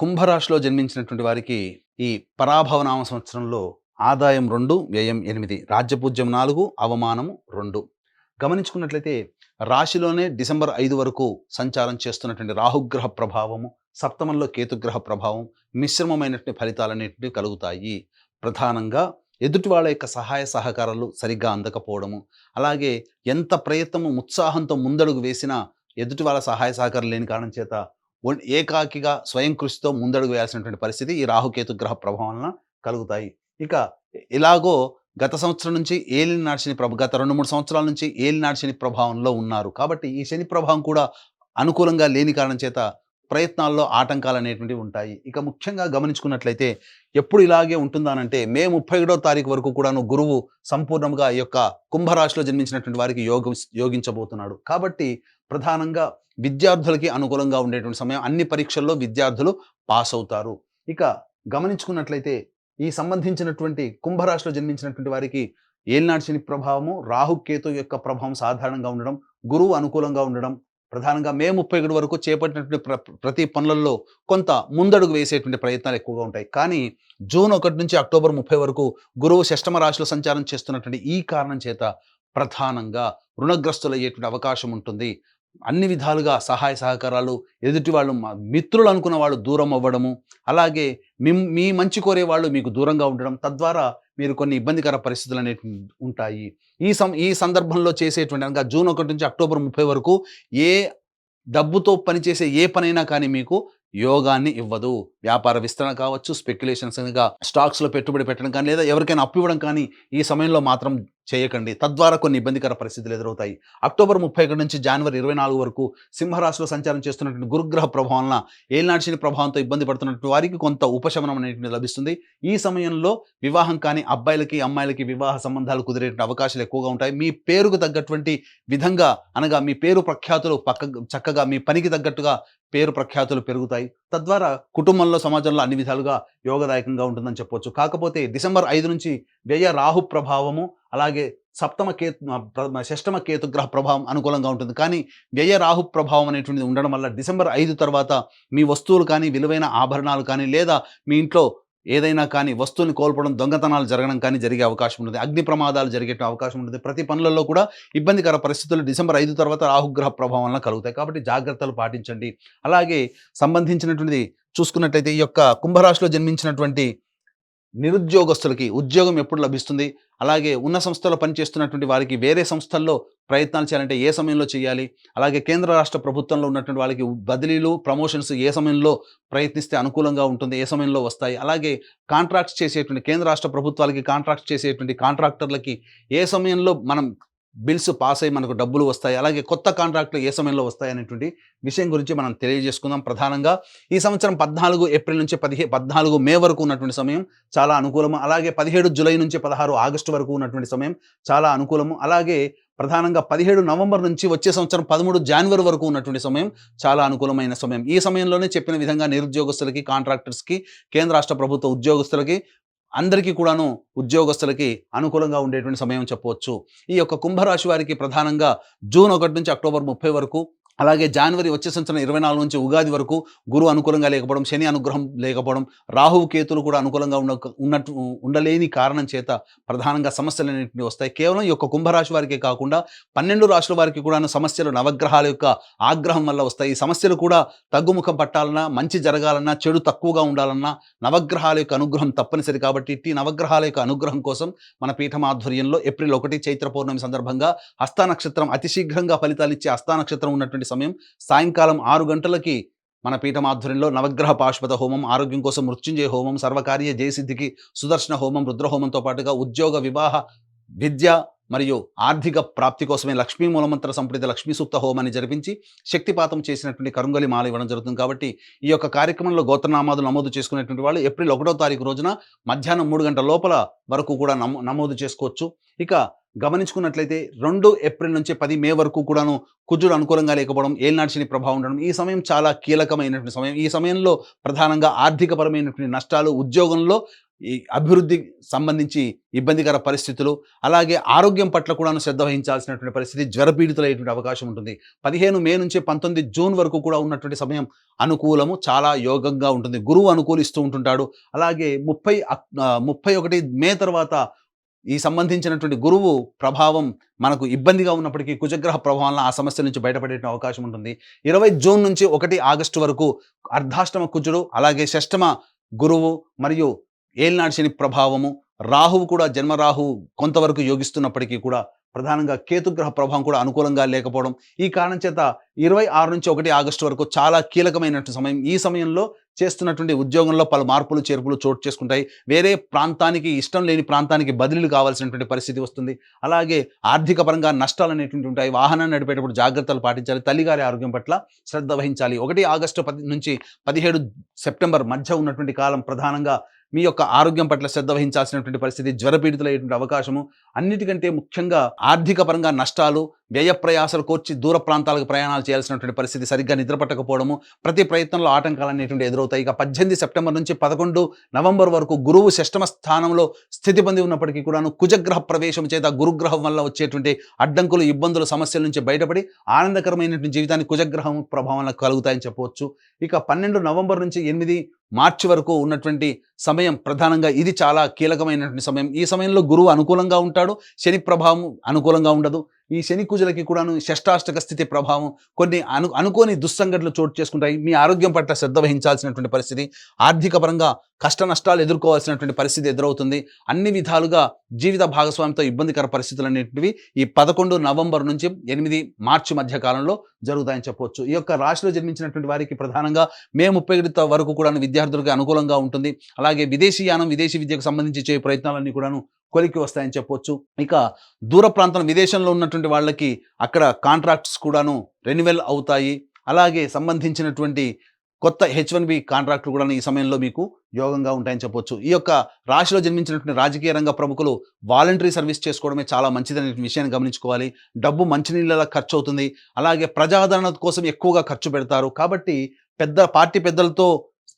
కుంభరాశిలో జన్మించినటువంటి వారికి ఈ పరాభవనామ సంవత్సరంలో ఆదాయం 2, వ్యయం 8, రాజ్యపూజ్యం 4, అవమానం 2. గమనించుకున్నట్లయితే రాశిలోనే డిసెంబర్ 5 వరకు సంచారం చేస్తున్నటువంటి రాహుగ్రహ ప్రభావము, సప్తమంలో కేతుగ్రహ ప్రభావం మిశ్రమమైనటువంటి ఫలితాలన్నింటినీ కలుగుతాయి. ప్రధానంగా ఎదుటి వాళ్ళ యొక్క సహాయ సహకారాలు సరిగ్గా అందకపోవడము, అలాగే ఎంత ప్రయత్నము ఉత్సాహంతో ముందడుగు వేసినా ఎదుటి వాళ్ళ సహాయ సహకారం లేని కారణం చేత ఏకాకిగా స్వయం కృషితో ముందడుగు వేయాల్సినటువంటి పరిస్థితి ఈ రాహుకేతు గ్రహ ప్రభావం వలన కలుగుతాయి. ఇక ఇలాగో గత సంవత్సరం నుంచి ఏలినాటి శని గత 2-3 సంవత్సరాల నుంచి ఏలినాటి శని ప్రభావంలో ఉన్నారు. కాబట్టి ఈ శని ప్రభావం కూడా అనుకూలంగా లేని కారణం చేత ప్రయత్నాల్లో ఆటంకాలు అనేటువంటివి ఉంటాయి. ఇక ముఖ్యంగా గమనించుకున్నట్లయితే ఎప్పుడు ఇలాగే ఉంటుందానంటే మే 31వ తారీఖు వరకు కూడాను గురువు సంపూర్ణంగా ఈ యొక్క కుంభరాశిలో జన్మించినటువంటి వారికి యోగించబోతున్నాడు. కాబట్టి ప్రధానంగా విద్యార్థులకి అనుకూలంగా ఉండేటువంటి సమయం. అన్ని పరీక్షల్లో విద్యార్థులు పాస్ అవుతారు. ఇక గమనించుకున్నట్లయితే ఈ సంబంధించినటువంటి కుంభరాశిలో జన్మించినటువంటి వారికి ఏలినాటి శని ప్రభావము, రాహుకేతు యొక్క ప్రభావం సాధారణంగా ఉండడం, గురువు అనుకూలంగా ఉండడం, ప్రధానంగా మే 31 వరకు చేపట్టినటువంటి ప్రతి పనులలో కొంత ముందడుగు వేసేటువంటి ప్రయత్నాలు ఎక్కువగా ఉంటాయి. కానీ జూన్ 1 నుంచి అక్టోబర్ 30 వరకు గురువు షష్టమ రాశిలో సంచారం చేస్తున్నటువంటి ఈ కారణం చేత ప్రధానంగా రుణగ్రస్తులయ్యేటువంటి అవకాశం ఉంటుంది. అన్ని విధాలుగా సహాయ సహకారాలు, ఎదుటి వాళ్ళు మిత్రులు అనుకున్న వాళ్ళు దూరం అవ్వడము, అలాగే మీ మంచి కోరే వాళ్ళు మీకు దూరంగా ఉండడం, తద్వారా మీరు కొన్ని ఇబ్బందికర పరిస్థితులు అనేవి ఉంటాయి. ఈ సందర్భంలో చేసేటువంటి అనగా జూన్ 1 నుంచి అక్టోబర్ 30 వరకు ఏ డబ్బుతో పనిచేసే ఏ పనైనా కానీ మీకు యోగాన్ని ఇవ్వదు. వ్యాపార విస్తరణ కావచ్చు, స్పెక్యులేషన్స్గా స్టాక్స్లో పెట్టుబడి పెట్టడం కానీ, లేదా ఎవరికైనా అప్పు ఇవ్వడం కానీ ఈ సమయంలో మాత్రం చేయకండి. తద్వారా కొన్ని ఇబ్బందికర పరిస్థితులు ఎదురవుతాయి. అక్టోబర్ 31 నుంచి జనవరి 24 వరకు సింహరాశిలో సంచారం చేస్తున్నటువంటి గురుగ్రహ ప్రభావం వలన ఏలినాటి శని ప్రభావంతో ఇబ్బంది పడుతున్నటువంటి వారికి కొంత ఉపశమనం అనేటువంటి లభిస్తుంది. ఈ సమయంలో వివాహం కానీ అబ్బాయిలకి అమ్మాయిలకి వివాహ సంబంధాలు కుదిరేటువంటి అవకాశాలు ఎక్కువగా ఉంటాయి. మీ పేరుకు తగ్గటువంటి విధంగా అనగా మీ పేరు ప్రఖ్యాతులు చక్కగా మీ పనికి తగ్గట్టుగా పేరు ప్రఖ్యాతులు పెరుగుతాయి. తద్వారా కుటుంబంలో సమాజంలో అన్ని విధాలుగా యోగదాయకంగా ఉంటుందని చెప్పవచ్చు. కాకపోతే డిసెంబర్ 5 నుంచి వ్యయ రాహు ప్రభావము, అలాగే షష్టమ కేతు గ్రహ ప్రభావం అనుకూలంగా ఉంటుంది. కానీ వ్యయ రాహు ప్రభావం అనేటువంటిది ఉండడం వల్ల డిసెంబర్ 5 తర్వాత మీ వస్తువులు కానీ, విలువైన ఆభరణాలు కానీ, లేదా మీ ఇంట్లో ఏదైనా కానీ వస్తువుని కోల్పోవడం, దొంగతనాలు జరగడం కానీ జరిగే అవకాశం ఉంటుంది. అగ్ని ప్రమాదాలు జరిగే అవకాశం ఉంటుంది. ప్రతి పనులలో కూడా ఇబ్బందికర పరిస్థితులు డిసెంబర్ 5 తర్వాత రాహుగ్రహ ప్రభావం వలన కలుగుతాయి. కాబట్టి జాగ్రత్తలు పాటించండి. అలాగే సంబంధించినటువంటిది చూసుకున్నట్లయితే ఈ యొక్క కుంభరాశిలో జన్మించినటువంటి నిరుద్యోగస్తులకి ఉద్యోగం ఎప్పుడు లభిస్తుంది, అలాగే ఉన్న సంస్థలో పనిచేస్తున్నటువంటి వారికి వేరే సంస్థల్లో ప్రయత్నాలు చేయాలంటే ఏ సమయంలో చేయాలి, అలాగే కేంద్ర రాష్ట్ర ప్రభుత్వంలో ఉన్నటువంటి వాళ్ళకి బదిలీలు, ప్రమోషన్స్ ఏ సమయంలో ప్రయత్నిస్తే అనుకూలంగా ఉంటుంది, ఏ సమయంలో వస్తాయి, అలాగే కాంట్రాక్ట్స్ చేసేటువంటి కేంద్ర రాష్ట్ర ప్రభుత్వాలకి కాంట్రాక్ట్స్ చేసేటువంటి కాంట్రాక్టర్లకి ఏ సమయంలో మనం బిల్స్ పాస్ అయ్యి మనకు డబ్బులు వస్తాయి, అలాగే కొత్త కాంట్రాక్టులు ఏ సమయంలో వస్తాయి అనేటువంటి విషయం గురించి మనం తెలియజేసుకుందాం. ప్రధానంగా ఈ సంవత్సరం 14 ఏప్రిల్ నుంచి 14 మే వరకు ఉన్నటువంటి సమయం చాలా అనుకూలము. అలాగే 17 జూలై నుంచి 16 ఆగస్టు వరకు ఉన్నటువంటి సమయం చాలా అనుకూలము. అలాగే ప్రధానంగా 17 నవంబర్ నుంచి వచ్చే సంవత్సరం 13 జనవరి వరకు ఉన్నటువంటి సమయం చాలా అనుకూలమైన సమయం. ఈ సమయంలోనే చెప్పిన విధంగా నిరుద్యోగస్తులకి, కాంట్రాక్టర్స్కి, కేంద్ర రాష్ట్ర ప్రభుత్వ ఉద్యోగస్తులకి అందరికీ కూడాను ఉద్యోగస్తులకి అనుకూలంగా ఉండేటువంటి సమయం చెప్పవచ్చు. ఈ యొక్క కుంభరాశి వారికి ప్రధానంగా జూన్ 1 నుంచి అక్టోబర్ 30 వరకు, అలాగే జనవరి వచ్చే సంవత్సరం 24 నుంచి ఉగాది వరకు గురువు అనుకూలంగా లేకపోవడం, శని అనుగ్రహం లేకపోవడం, రాహువు కేతులు కూడా అనుకూలంగా ఉండలేని కారణం చేత ప్రధానంగా సమస్యలు అనేటివి వస్తాయి. కేవలం ఈ యొక్క కుంభరాశి వారికే కాకుండా 12 రాశుల వారికి కూడా సమస్యలు నవగ్రహాల యొక్క ఆగ్రహం వల్ల వస్తాయి. ఈ సమస్యలు కూడా తగ్గుముఖం పట్టాలన్నా, మంచి జరగాలన్నా, చెడు తక్కువగా ఉండాలన్నా నవగ్రహాల యొక్క అనుగ్రహం తప్పనిసరి. కాబట్టి ఈ నవగ్రహాల యొక్క అనుగ్రహం కోసం మన పీఠం ఆధ్వర్యంలో ఏప్రిల్ 1 చైత్ర పౌర్ణమి సందర్భంగా హస్త నక్షత్రం అతి శీఘ్రంగా ఫలితాలు ఇచ్చే హస్త నక్షత్రం ఉన్నటువంటి సమయం సాయంకాలం 6 గంటలకి మన పీఠం ఆధ్వర్యంలో నవగ్రహ పాశుపత హోమం, ఆరోగ్యం కోసం మృత్యుంజయ హోమం, సర్వకార్య జయసిద్ధికి సుదర్శన హోమం, రుద్రహోమంతో పాటుగా ఉద్యోగ, వివాహ, విద్య మరియు ఆర్థిక ప్రాప్తి కోసమే లక్ష్మీ మూలమంత్ర సంప్రీత లక్ష్మీ సూక్త హోమాన్ని జరిపించి శక్తిపాతం చేసినటువంటి కరుంగలి మాల ఇవ్వడం జరుగుతుంది. కాబట్టి ఈ యొక్క కార్యక్రమంలో గోత్రనామాలు నమోదు చేసుకునేటువంటి వాళ్ళు ఏప్రిల్ 1వ తారీఖు రోజున మధ్యాహ్నం 3 గంటల లోపల వరకు కూడా నమోదు చేసుకోవచ్చు. ఇక గమనించుకున్నట్లయితే 2 ఏప్రిల్ నుంచి 10 మే వరకు కూడాను కుజుడు అనుకూలంగా లేకపోవడం, ఏలినాటి శని ప్రభావం ఉండడం, ఈ సమయం చాలా కీలకమైనటువంటి సమయం. ఈ సమయంలో ప్రధానంగా ఆర్థికపరమైనటువంటి నష్టాలు, ఉద్యోగంలో ఈ అభివృద్ధి సంబంధించి ఇబ్బందికర పరిస్థితులు, అలాగే ఆరోగ్యం పట్ల కూడాను శ్రద్ధ వహించాల్సినటువంటి పరిస్థితి, జ్వరపీడితులయ్యేటువంటి అవకాశం ఉంటుంది. 15 మే నుంచి 19 జూన్ వరకు కూడా ఉన్నటువంటి సమయం అనుకూలము, చాలా యోగంగా ఉంటుంది. గురువు అనుకూలిస్తూ ఉంటుంటాడు. అలాగే 31 మే తర్వాత ఈ సంబంధించినటువంటి గురువు ప్రభావం మనకు ఇబ్బందిగా ఉన్నప్పటికీ కుజగ్రహ ప్రభావం ఆ సమస్య నుంచి బయటపడే అవకాశం ఉంటుంది. 20 జూన్ నుంచి 1 ఆగస్టు వరకు అర్ధాష్టమ కుజుడు, అలాగే షష్టమ గురువు మరియు ఏలినాడు శని ప్రభావము, రాహువు కూడా జన్మరాహు కొంతవరకు యోగిస్తున్నప్పటికీ కూడా ప్రధానంగా కేతుగ్రహ ప్రభావం కూడా అనుకూలంగా లేకపోవడం, ఈ కారణం చేత 26 నుంచి 1 ఆగస్టు వరకు చాలా కీలకమైనటువంటి సమయం. ఈ సమయంలో చేస్తున్నటువంటి ఉద్యోగంలో పలు మార్పులు చేర్పులు చోటు చేసుకుంటాయి. వేరే ప్రాంతానికి, ఇష్టం లేని ప్రాంతానికి బదిలీలు కావాల్సినటువంటి పరిస్థితి వస్తుంది. అలాగే ఆర్థిక పరంగా నష్టాలు అనేటువంటి ఉంటాయి. వాహనాన్ని నడిపేటప్పుడు జాగ్రత్తలు పాటించాలి. తల్లిగారి ఆరోగ్యం పట్ల శ్రద్ధ వహించాలి. 1 ఆగస్టు నుంచి 17 సెప్టెంబర్ మధ్య ఉన్నటువంటి కాలం ప్రధానంగా మీ యొక్క ఆరోగ్యం పట్ల శ్రద్ధ వహించాల్సినటువంటి పరిస్థితి, జ్వరపీడితులయ్యేటువంటి అవకాశము, అన్నిటికంటే ముఖ్యంగా ఆర్థిక పరంగా నష్టాలు, వ్యయ ప్రయాసాలు కోర్చి దూర ప్రాంతాలకు ప్రయాణాలు చేయాల్సినటువంటి పరిస్థితి, సరిగ్గా నిద్ర పట్టకపోవడము, ప్రతి ప్రయత్నంలో ఆటంకాలు అనేటువంటి ఎదురవుతాయి. ఇక 18 సెప్టెంబర్ నుంచి 11 నవంబర్ వరకు గురువు షష్టమ స్థానంలో స్థితి పొంది ఉన్నప్పటికీ కూడాను కుజగ్రహ ప్రవేశం చేత గురుగ్రహం వల్ల వచ్చేటువంటి అడ్డంకులు, ఇబ్బందులు, సమస్యల నుంచి బయటపడి ఆనందకరమైనటువంటి జీవితాన్ని కుజగ్రహం ప్రభావం కలుగుతాయని చెప్పవచ్చు. ఇక 12 నవంబర్ నుంచి 8 మార్చి వరకు ఉన్నటువంటి సమయం ప్రధానంగా ఇది చాలా కీలకమైనటువంటి సమయం. ఈ సమయంలో గురువు అనుకూలంగా ఉంటాడు, శని ప్రభావం అనుకూలంగా ఉండదు. ఈ శని కుజులకి కూడాను షష్టాష్టక స్థితి ప్రభావం, కొన్ని అనుకోని దుస్సంఘటనలు చోటు చేసుకుంటాయి. మీ ఆరోగ్యం పట్ల శ్రద్ధ వహించాల్సినటువంటి పరిస్థితి, ఆర్థిక పరంగా కష్ట నష్టాలు ఎదుర్కోవాల్సినటువంటి పరిస్థితి ఎదురవుతుంది. అన్ని విధాలుగా జీవిత భాగస్వామితో ఇబ్బందికర పరిస్థితులు అనేటివి ఈ 11 నవంబర్ నుంచి 8 మార్చి మధ్య కాలంలో జరుగుతాయని చెప్పవచ్చు. ఈ యొక్క రాశిలో జన్మించినటువంటి వారికి ప్రధానంగా మే 31 వరకు కూడా విద్యార్థులకు అనుకూలంగా ఉంటుంది. అలాగే విదేశీయానం, విదేశీ విద్యకు సంబంధించి చేయ ప్రయత్నాలన్నీ కూడాను కొలికి వస్తాయని చెప్పొచ్చు. ఇక దూర ప్రాంతం విదేశంలో ఉన్నటువంటి వాళ్ళకి అక్కడ కాంట్రాక్ట్స్ కూడాను రెన్యువల్ అవుతాయి. అలాగే సంబంధించినటువంటి కొత్త H1B కాంట్రాక్టులు కూడా ఈ సమయంలో మీకు యోగంగా ఉంటాయని చెప్పొచ్చు. ఈ యొక్క రాశిలో జన్మించినటువంటి రాజకీయ రంగ ప్రముఖులు వాలంటరీ సర్వీస్ చేసుకోవడమే చాలా మంచిదనే విషయాన్ని గమనించుకోవాలి. డబ్బు మంచినీళ్ళలా ఖర్చు అవుతుంది. అలాగే ప్రజాదరణ కోసం ఎక్కువగా ఖర్చు పెడతారు. కాబట్టి పార్టీ పెద్దలతో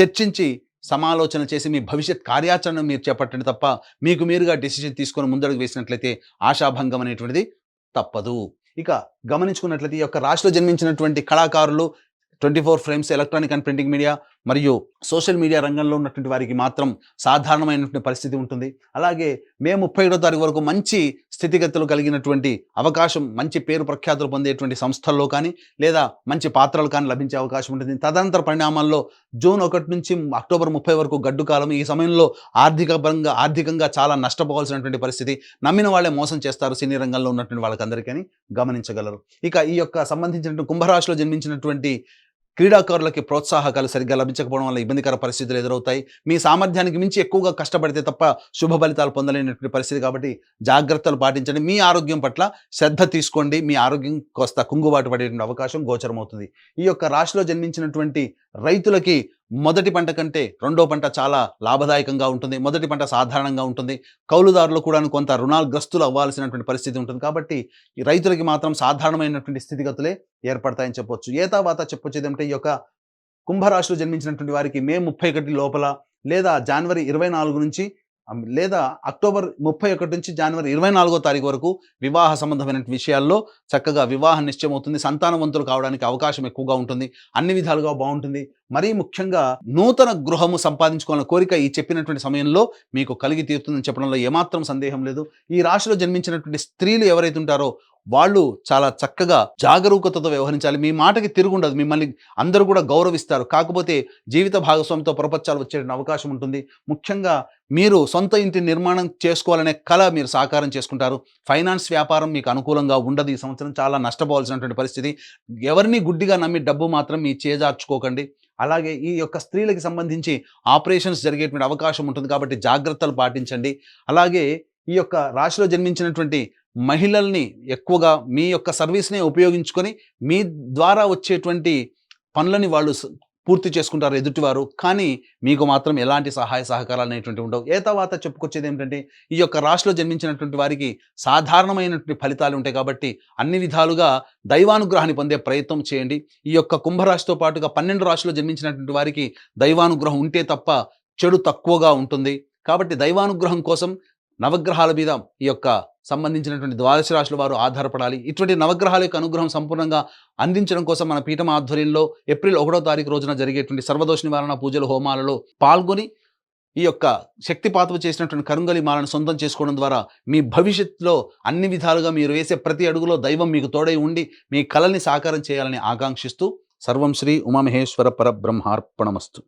చర్చించి సమాలోచన చేసి మీ భవిష్యత్ కార్యాచరణ మీరు చేపట్టండి తప్ప మీకు మీరుగా డెసిషన్ తీసుకొని ముందడుగు వేసినట్లయితే ఆశాభంగం అనేటువంటిది తప్పదు. ఇక గమనించుకున్నట్లయితే ఈ యొక్క రాశిలో జన్మించినటువంటి కళాకారులు, 24 frames, electronic and printing media మరియు సోషల్ మీడియా రంగంలో ఉన్నటువంటి వారికి మాత్రం సాధారణమైనటువంటి పరిస్థితి ఉంటుంది. అలాగే మే 31వ తారీఖు వరకు మంచి స్థితిగతులు కలిగినటువంటి అవకాశం, మంచి పేరు ప్రఖ్యాతులు పొందేటువంటి సంస్థల్లో కానీ లేదా మంచి పాత్రలు కానీ లభించే అవకాశం ఉంటుంది. తదనంతర పరిణామాల్లో జూన్ 1 నుంచి అక్టోబర్ 30 వరకు గడ్డు కాలం. ఈ సమయంలో ఆర్థికంగా చాలా నష్టపోవాల్సినటువంటి పరిస్థితి, నమ్మిన వాళ్ళే మోసం చేస్తారు సినీ రంగంలో ఉన్నటువంటి వాళ్ళకందరికీ గమనించగలరు. ఇక ఈ యొక్క సంబంధించినటువంటి కుంభరాశిలో జన్మించినటువంటి క్రీడాకారులకి ప్రోత్సాహకాలు సరిగ్గా లభించకపోవడం వల్ల ఇబ్బందికర పరిస్థితులు ఎదురవుతాయి. మీ సామర్థ్యానికి మించి ఎక్కువగా కష్టపడితే తప్ప శుభ ఫలితాలు పొందలేనటువంటి పరిస్థితి. కాబట్టి జాగ్రత్తలు పాటించండి. మీ ఆరోగ్యం పట్ల శ్రద్ధ తీసుకోండి. మీ ఆరోగ్యం కోస్త కుంగుబాటు పడేటువంటి అవకాశం గోచరమవుతుంది. ఈ యొక్క రాశిలో జన్మించినటువంటి రైతులకి మొదటి పంట కంటే రెండో పంట చాలా లాభదాయకంగా ఉంటుంది. మొదటి పంట సాధారణంగా ఉంటుంది. కౌలుదారులు కూడా కొంత రుణాగ్రస్తులు అవ్వాల్సినటువంటి పరిస్థితి ఉంటుంది. కాబట్టి ఈ రైతులకి మాత్రం సాధారణమైనటువంటి స్థితిగతులే ఏర్పడతాయని చెప్పొచ్చు. ఏతావాత చెప్పొచ్చేది ఏమంటే ఈ యొక్క కుంభరాశిలో జన్మించినటువంటి వారికి మే 31 లోపల లేదా జనవరి 24 నుంచి లేదా అక్టోబర్ 31 నుంచి జనవరి 24వ తారీఖు వరకు వివాహ సంబంధమైన విషయాల్లో చక్కగా వివాహం నిశ్చయమవుతుంది. సంతానవంతులు కావడానికి అవకాశం ఎక్కువగా ఉంటుంది. అన్ని విధాలుగా బాగుంటుంది. మరీ ముఖ్యంగా నూతన గృహము సంపాదించుకోవాలన్న కోరిక ఈ చెప్పినటువంటి సమయంలో మీకు కలిగి తీరుతుందని చెప్పడంలో ఏమాత్రం సందేహం లేదు. ఈ రాశిలో జన్మించినటువంటి స్త్రీలు ఎవరైతే ఉంటారో వాళ్ళు చాలా చక్కగా జాగరూకతతో వ్యవహరించాలి. మీ మాటకి తిరుగుండదు. మిమ్మల్ని అందరూ కూడా గౌరవిస్తారు. కాకపోతే జీవిత భాగస్వామితో పొరపచ్చాలు వచ్చే అవకాశం ఉంటుంది. ముఖ్యంగా మీరు సొంత ఇంటి నిర్మాణం చేసుకోవాలనే కళ మీరు సాకారం చేసుకుంటారు. ఫైనాన్స్ వ్యాపారం మీకు అనుకూలంగా ఉండదు. ఈ సంవత్సరం చాలా నష్టపోవాల్సినటువంటి పరిస్థితి. ఎవరిని గుడ్డిగా నమ్మి డబ్బు మాత్రం మీ చేజార్చుకోకండి. అలాగే ఈ యొక్క స్త్రీలకి సంబంధించి ఆపరేషన్స్ జరిగేటువంటి అవకాశం ఉంటుంది. కాబట్టి జాగ్రత్తలు పాటించండి. అలాగే ఈ యొక్క రాశిలో జన్మించినటువంటి మహిళల్ని ఎక్కువగా మీ యొక్క సర్వీస్నే ఉపయోగించుకొని మీ ద్వారా వచ్చేటువంటి పనులని వాళ్ళు పూర్తి చేసుకుంటారు ఎదుటివారు. కానీ మీకు మాత్రం ఎలాంటి సహాయ సహకారాలు అనేటువంటి ఉండవు. తర్వాత చెప్పుకొచ్చేది ఏమిటంటే ఈ యొక్క రాశిలో జన్మించినటువంటి వారికి సాధారణమైనటువంటి ఫలితాలు ఉంటాయి. కాబట్టి అన్ని విధాలుగా దైవానుగ్రహాన్ని పొందే ప్రయత్నం చేయండి. ఈ యొక్క కుంభరాశితో పాటుగా 12 రాశిలో జన్మించినటువంటి వారికి దైవానుగ్రహం ఉంటే తప్ప చెడు తక్కువగా ఉంటుంది. కాబట్టి దైవానుగ్రహం కోసం నవగ్రహాల మీద ఈ యొక్క సంబంధించినటువంటి ద్వాదశ రాశుల వారు ఆధారపడాలి. ఇటువంటి నవగ్రహాల యొక్క అనుగ్రహం సంపూర్ణంగా అందించడం కోసం మన పీఠం ఆధ్వర్యంలో ఏప్రిల్ 1వ తారీఖు రోజున జరిగేటువంటి సర్వదోష నివారణ పూజలు, హోమాలలో పాల్గొని ఈ యొక్క శక్తిపాతము చేసినటువంటి కరుంగలి మాలను సొంతం చేసుకోవడం ద్వారా మీ భవిష్యత్తులో అన్ని విధాలుగా మీరు వేసే ప్రతి అడుగులో దైవం మీకు తోడై ఉండి మీ కలల్ని సాకారం చేయాలని ఆకాంక్షిస్తూ సర్వం శ్రీ ఉమామహేశ్వర పరబ్రహ్మార్పణమస్తు.